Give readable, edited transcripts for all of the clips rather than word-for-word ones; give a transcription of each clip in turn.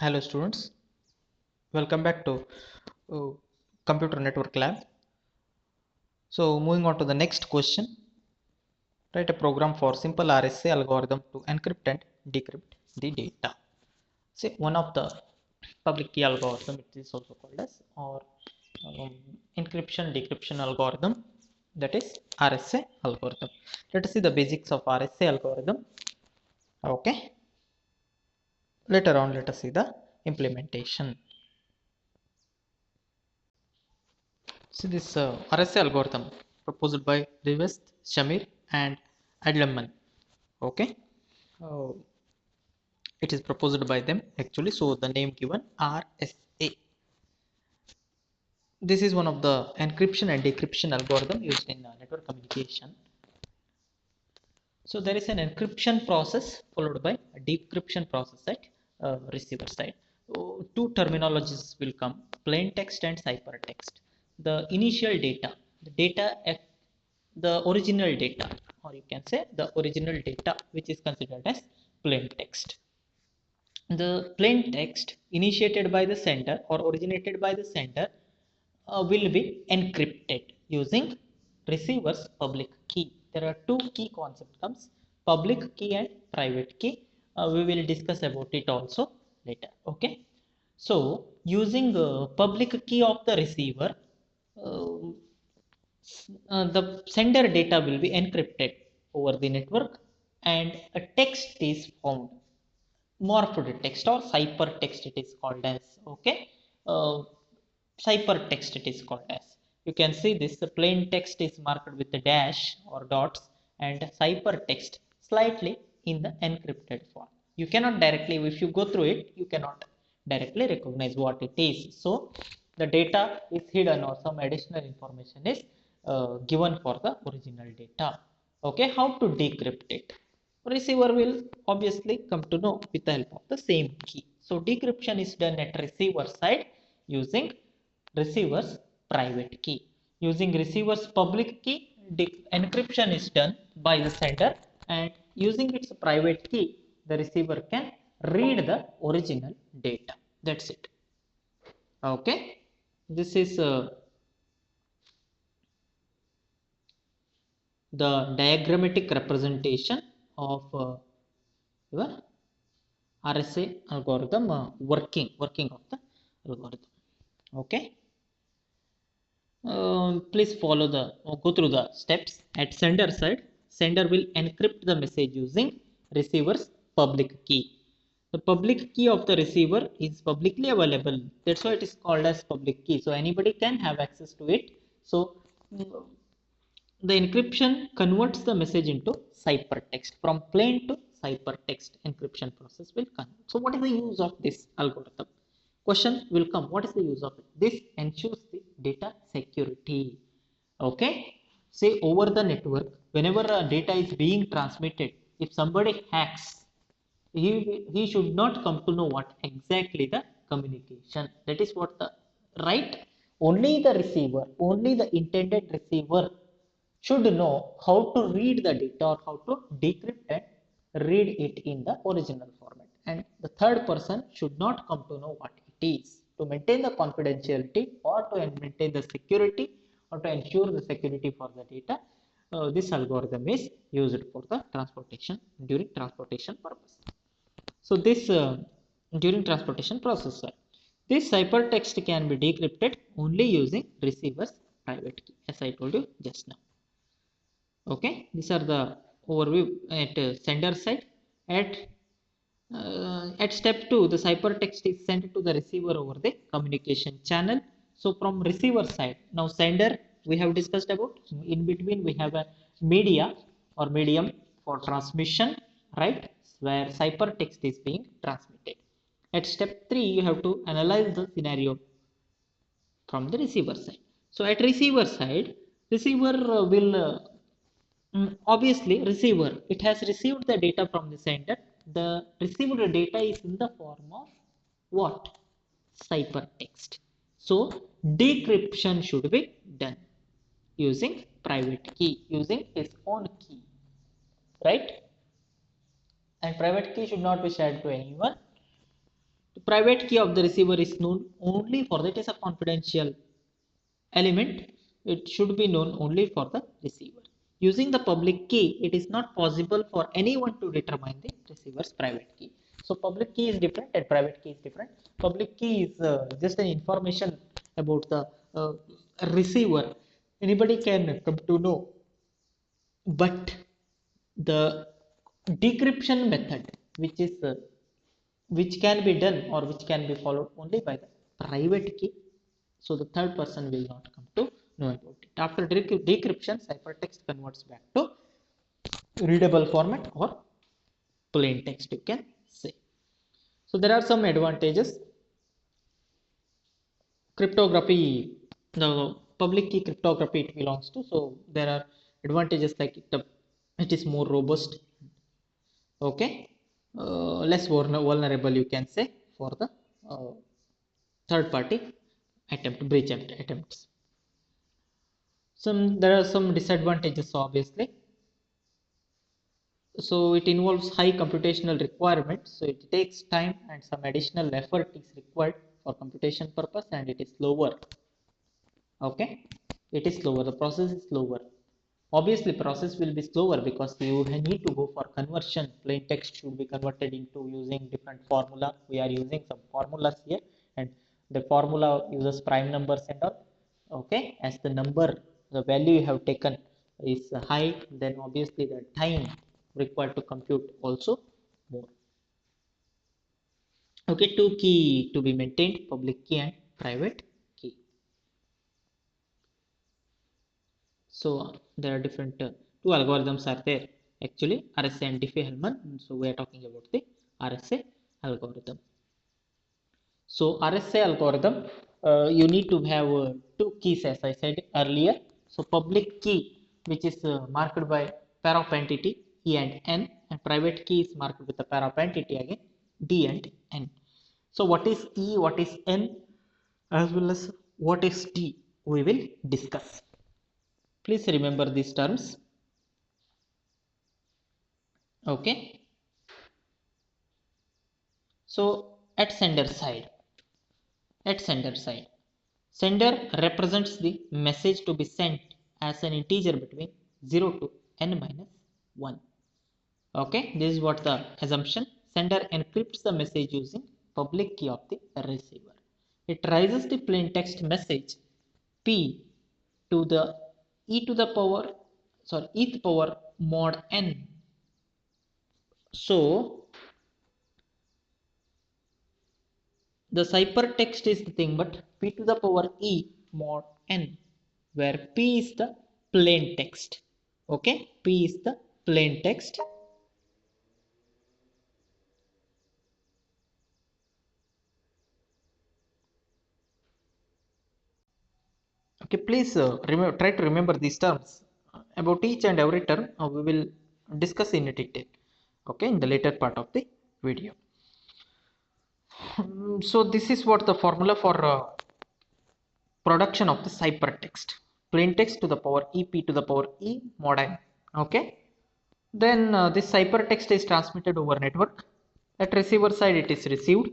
Hello students, welcome back to uh, Computer Network Lab. So moving on to the next question, write a program for simple RSA algorithm to encrypt and decrypt the data. Say one of the public key algorithm, it is also called as or um, encryption decryption algorithm, that is RSA algorithm. Let us see the basics of RSA algorithm. Okay, later on let us see the implementation. See this RSA algorithm proposed by Rivest, Shamir and Adleman. Okay, uh, it is proposed by them actually. So the name given RSA. This is one of the encryption and decryption algorithm used in network communication. So there is an encryption process followed by a decryption process at receiver side. Two terminologies will come: plain text and ciphertext. The initial data, the data at the original data, or you can say the original data, which is considered as plain text. The plain text initiated by the sender or originated by the sender will be encrypted using receiver's public key. There are two key concept comes: public key and private key. We will discuss about it also later. Okay. So using public key of the receiver, uh, the sender data will be encrypted over the network, and a text is found, morphed text or ciphertext it is called as. Okay, ciphertext it is called as. You can see this, the plain text is marked with the dash or dots, and ciphertext slightly in the encrypted form. You cannot directly, if you go through it, you cannot directly recognize what it is. So the data is hidden or some additional information is given for the original data. Okay, how to decrypt it? Receiver will obviously come to know with the help of the same key. So decryption is done at receiver side using receiver's private key. Using receiver's public key, encryption is done by the sender, and using its private key, the receiver can read the original data. That's it. Okay, this is the diagrammatic representation of your RSA algorithm, working of the algorithm. Okay, please follow the go through the steps. At sender side, sender will encrypt the message using receiver's public key. The public key of the receiver is publicly available, that's why it is called as public key, so anybody can have access to it. So the encryption converts the message into ciphertext. From plain to ciphertext, encryption process will convert. So what is the use of this algorithm? Question will come, what is the use of it? This ensures the data security. Okay, say over the network, whenever data is being transmitted, if somebody hacks, he should not come to know what exactly the communication. That is what the right. Only the receiver, only the intended receiver should know how to read the data or how to decrypt and read it in the original format, and the third person should not come to know what it is. To maintain the confidentiality or to maintain the security or to ensure the security for the data, this algorithm is used for the transportation, during transportation purpose. So this during transportation process, this ciphertext can be decrypted only using receiver's private key, as I told you just now. Okay, these are the overview at sender side. At step 2, the ciphertext is sent to the receiver over the communication channel. So from receiver side, now sender we have discussed about. In between we have a media or medium for transmission, right, where ciphertext is being transmitted. At step 3, you have to analyze the scenario from the receiver side. So at receiver side, receiver will obviously receiver, it has received the data from the sender. The received data is in the form of what? Ciphertext. So decryption should be done using private key, using his own key, right? And private key should not be shared to anyone. private key of the receiver is known only for that. It is a confidential element. It should be known only for the receiver. Using the public key, it is not possible for anyone to determine the receiver's private key. So public key is different and private key is different. Public key is just an information about the uh, receiver. Anybody can come to know, but the decryption method, which can be done or which can be followed only by the private key, so the third person will not come to know about it. After decryption, ciphertext converts back to readable format or plain text, you can say. So there are some advantages. Cryptography, the public key cryptography it belongs to, so there are advantages like it is more robust, okay, less vulnerable, you can say, for the uh, third party breach attempts. There are some disadvantages, obviously. So it involves high computational requirements, so it takes time and some additional effort is required for computation purpose, and it is slower. Okay, it is slower, the process is slower. Obviously process will be slower because you need to go for conversion. Plain text should be converted into using different formula. We are using some formulas here, and the formula uses prime numbers and all. Okay, as the number, the value you have taken is high, then obviously the time required to compute also more. Okay, two key to be maintained, public key and private key. So there are different two algorithms are there actually, RSA and Diffie-Hellman. So we are talking about the RSA algorithm. So RSA algorithm, you need to have two keys as I said earlier. So public key, which is marked by pair of entity E and N, and private key is marked with a pair of entity again D and N. So what is E, what is N, as well as what is D, we will discuss. Please remember these terms. Okay, so at sender side, sender represents the message to be sent as an integer between 0 to n minus 1. Okay, this is what the assumption. Sender encrypts the message using public key of the receiver. It rises the plain text message p to the e to the power eth power mod n. So the ciphertext is the thing, but p to the power e mod n, where p is the plain text. Okay, p is the plain text. Okay, please try to remember these terms. About each and every term we will discuss in detail, okay, in the later part of the video. So this is what the formula for production of the ciphertext. Plain text to the power e p to the power e mod n. Okay, then this ciphertext is transmitted over network. At receiver side it is received.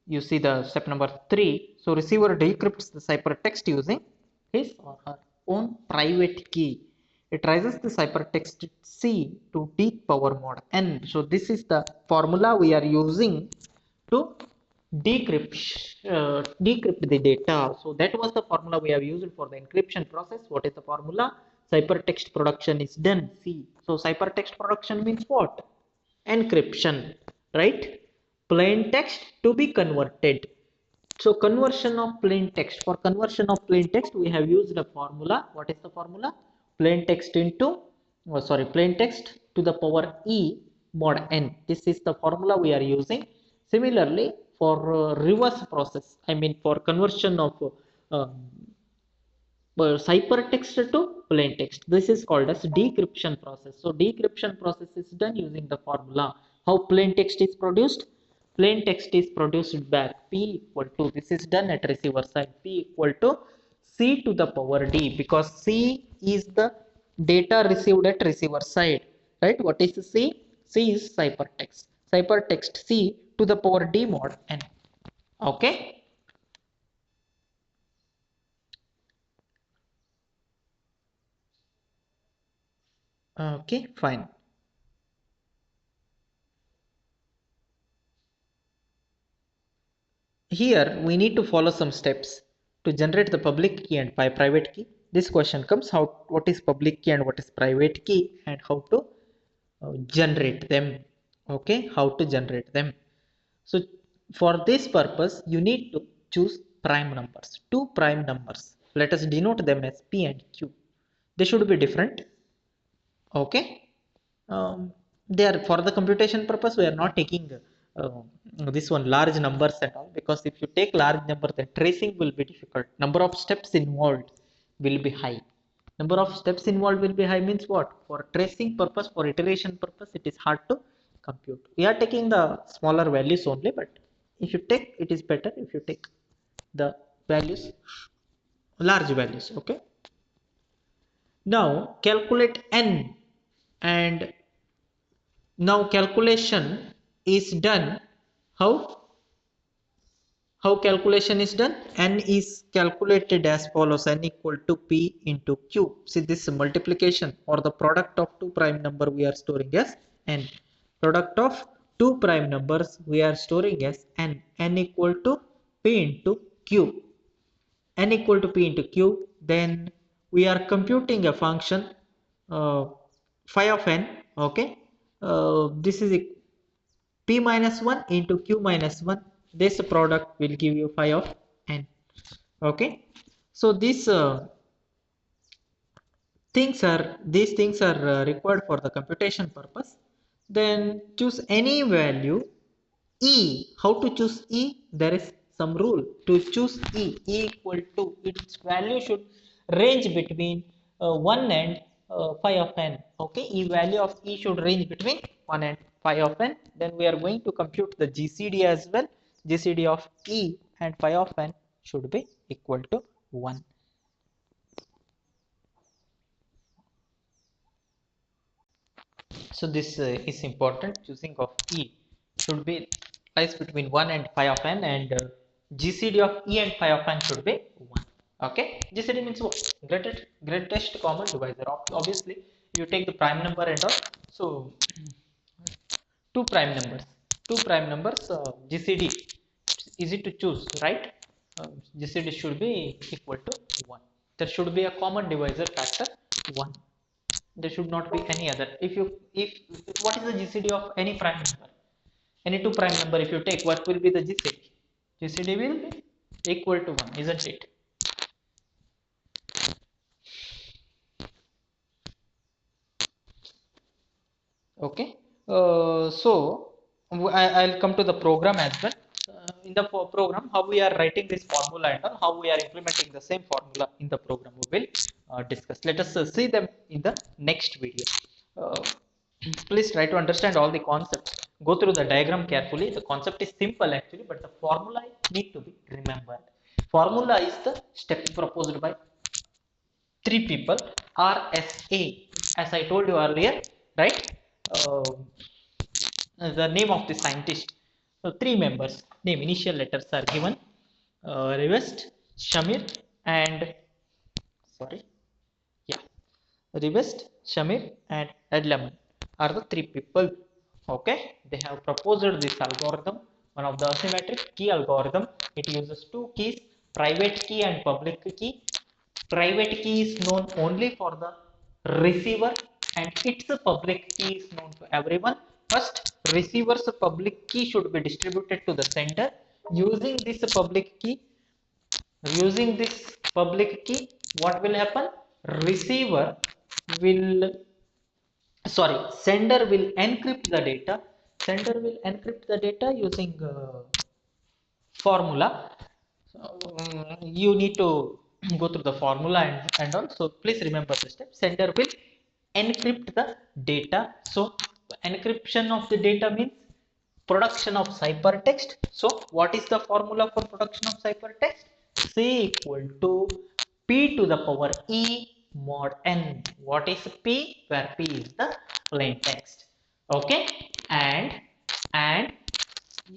You see the step number 3. So receiver decrypts the ciphertext using his or her own private key. It rises the ciphertext C to d power mod n. So this is the formula we are using to decrypt the data. So that was the formula we have used for the encryption process. What is the formula? Ciphertext production is done. See, so ciphertext production means what? Encryption, right? Plain text to be converted. So conversion of plain text. For conversion of plain text, we have used a formula. What is the formula? Plain text into plain text to the power e mod n. This is the formula we are using. Similarly, for reverse process, I mean for conversion of ciphertext to plain text, this is called as decryption process. So decryption process is done using the formula. How plain text is produced? Plain text is produced back p equal to, this is done at receiver side, p equal to c to the power d, because c is the data received at receiver side, right? What is c? C is ciphertext. Ciphertext c to the power d mod n. Okay. Okay, fine. Here we need to follow some steps to generate the public key and private key. This question comes, how what is public key and what is private key, and how to generate them. Okay, how to generate them. So for this purpose you need to choose prime numbers, two prime numbers. Let us denote them as P and Q. They should be different. Okay. They are for the computation purpose. We are not taking uh, this one large numbers and all, because if you take large number then tracing will be difficult. Number of steps involved will be high. Number of steps involved will be high means what? For tracing purpose, for iteration purpose, it is hard to compute. We are taking the smaller values only, but if you take, it is better if you take the values, large values. Okay. Now calculate n, and now calculation is done. How calculation is done? N is calculated as follows: n equal to P into Q. See, this multiplication or the product of two prime number we are storing as n. Product of two prime numbers we are storing as n. N equal to P into Q. N equal to P into Q. Then we are computing a function uh, phi of n. Okay. This is P minus 1 into Q minus 1. This product will give you phi of n. Okay. So these things are required for the computation purpose. Then choose any value E. How to choose E? There is some rule to choose E. E equal to, its value should range between 1 and phi of n. Okay, E value of E should range between 1 and phi of n. Then we are going to compute the GCD as well. GCD of E and phi of n should be equal to 1. So this is important. Choosing of E should be lies between 1 and phi of n, and GCD of E and phi of n should be 1. Okay, GCD means what? Greatest common divisor. Obviously you take the prime number and all. So two prime numbers, GCD, it's easy to choose, right? GCD should be equal to 1. There should be a common divisor factor 1. There should not be any other. If what is the GCD of any prime number, any two prime number, if you take, what will be the GCD? GCD will be equal to 1, isn't it? Okay. So I'll come to the program as well. In the program, how we are writing this formula and how we are implementing the same formula in the program, we will discuss. Let us see them in the next video. uh, Please try to understand all the concepts. Go through the diagram carefully. The concept is simple actually, but the formula need to be remembered. Formula is the step proposed by three people. RSA, as I told you earlier, right? Uh, the name of the scientist. So three members. Name, initial letters are given. Rivest, Shamir, and sorry, yeah, Rivest, Shamir, and Edleman are the three people. Okay, they have proposed this algorithm, one of the asymmetric key algorithm. It uses two keys, private key and public key. Private key is known only for the receiver, and its public key is known to everyone. First, receiver's public key should be distributed to the sender. Using this public key, using this public key, what will happen? Receiver will, sorry, sender will encrypt the data. Sender will encrypt the data using formula. So, you need to go through the formula and all. So please remember the step. Sender will encrypt the data. So encryption of the data means production of ciphertext. So what is the formula for production of ciphertext? C equal to P to the power E mod n. What is P? Where P is the plain text. Okay, and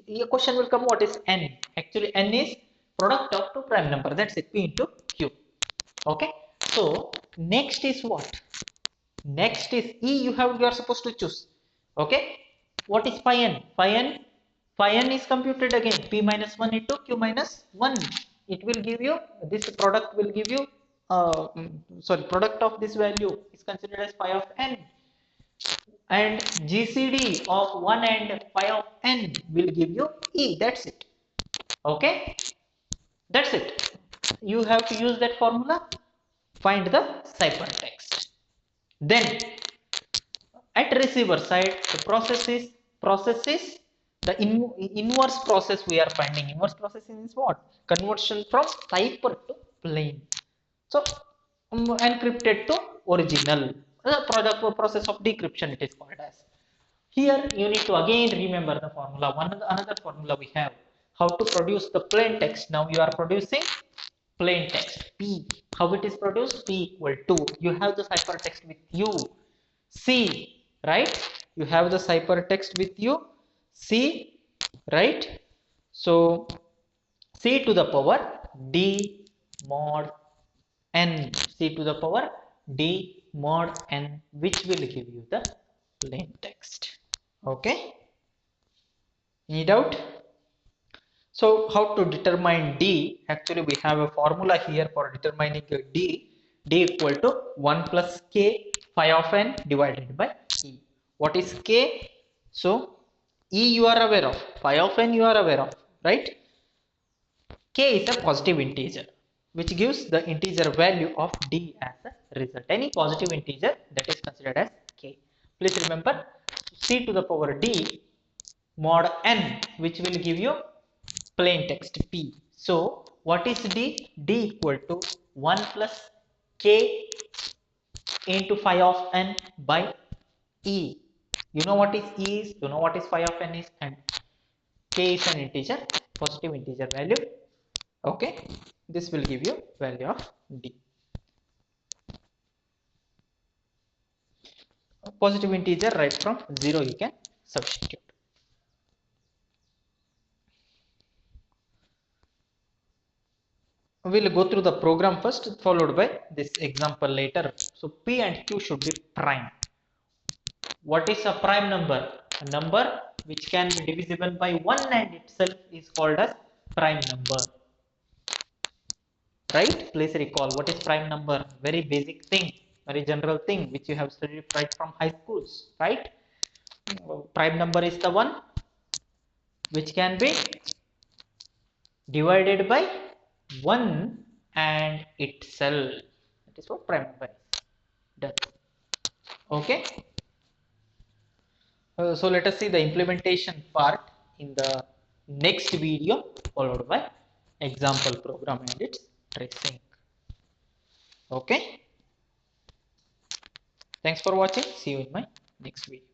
Your question will come, what is n? Actually n is product of two prime number, that's it, p into q. Okay, so next is what? Next is e, you are supposed to choose. Okay, what is phi n? Phi n is computed again, p minus 1 into q minus 1. It will give you, this product will give you sorry, product of this value is considered as phi of n, and GCD of 1 and phi of n will give you E. That's it. Okay, that's it. You have to use that formula, find the ciphertext. Then at receiver side, the process is the inverse process we are finding. Inverse processing is what? Conversion from cipher to plain. So encrypted to original. The process of decryption it is called as. Here you need to again remember the formula. Another formula we have. How to produce the plain text. Now you are producing plain text. P. How it is produced? P equal to. You have the ciphertext with you. C. Right? You have the ciphertext with you. C. Right? So C to the power D mod n. C to the power D mod n, which will give you the plain text. Okay, any doubt? So how to determine D? Actually we have a formula here for determining D. D equal to 1 plus k phi of n divided by E. What is k? So E you are aware of, phi of n you are aware of, right? K is a positive integer which gives the integer value of D as a result. Any positive integer that is considered as k. Please remember, C to the power D mod n, which will give you plain text P. So what is D? D equal to 1 plus k into phi of n by E. You know what is E is, you know what is phi of n is, and k is an integer, positive integer value. Okay, this will give you value of D. A positive integer right from 0 you can substitute. We'll go through the program first, followed by this example later. So P and Q should be prime. What is a prime number? A number which can be divisible by 1 and itself is called as prime number. Right? Please recall, what is prime number? Very basic thing, very general thing which you have studied right from high schools, right? Prime number is the one which can be divided by 1 and itself. That is what prime number is. Done. Okay. So let us see the implementation part in the next video, followed by example program and its tracing. Okay. Thanks for watching. See you in my next video.